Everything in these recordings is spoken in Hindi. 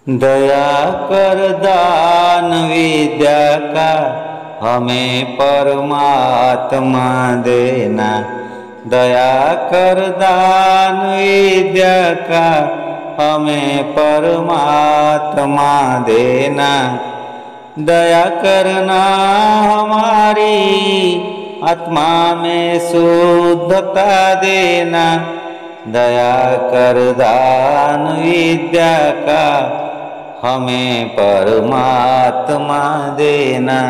दया कर दान विद्या का हमें परमात्मा देना। दया कर दान विद्या का हमें परमात्मा देना। दया करना हमारी आत्मा में शुद्धता देना। दया कर दान विद्या का हमें परमात्मा देना।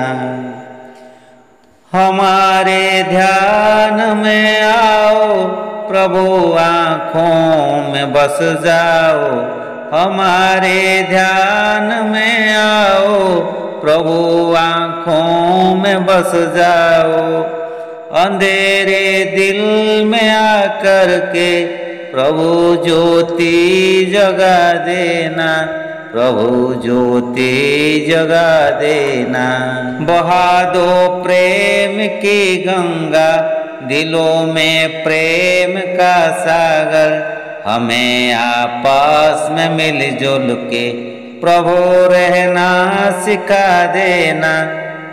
हमारे ध्यान में आओ प्रभु, आँखों में बस जाओ। हमारे ध्यान में आओ प्रभु, आँखों में बस जाओ। अंधेरे दिल में आकर के प्रभु ज्योति जगा देना। प्रभु ज्योति जगा देना। बहा दो प्रेम की गंगा, दिलों में प्रेम का सागर। हमें आपस में मिलजुल के प्रभु रहना सिखा देना।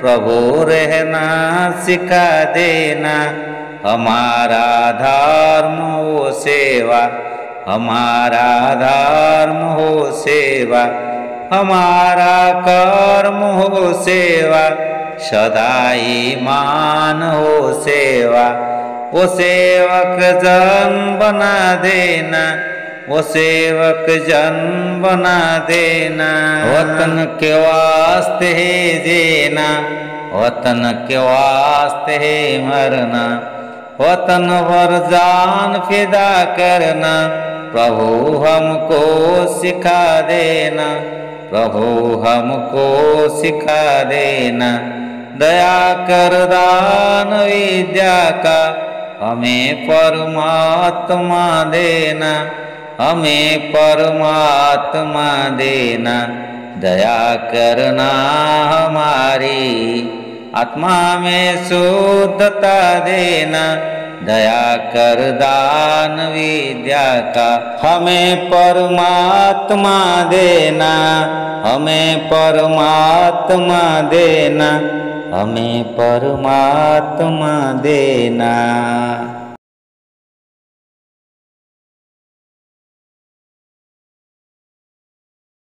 प्रभु रहना सिखा देना। हमारा धर्म हो सेवा, हमारा धर्म हो सेवा। हमारा कर्म हो सेवा, सदा ईमान हो सेवा। वो सेवक जन बना देना, वो सेवक जन बना देना। वतन के वास्ते है जीना, वतन के वास्ते है मरना। वतन पर जान फिदा करना, प्रभु हमको सिखा देना। प्रभु हमको सिखा देना। दया कर दान विद्या का हमें परमात्मा देना। हमें परमात्मा देना। दया करना हमारी आत्मा में शुद्धता देना। दया कर दान विद्या का हमें परमात्मा देना। हमें परमात्मा देना। हमें परमात्मा देना।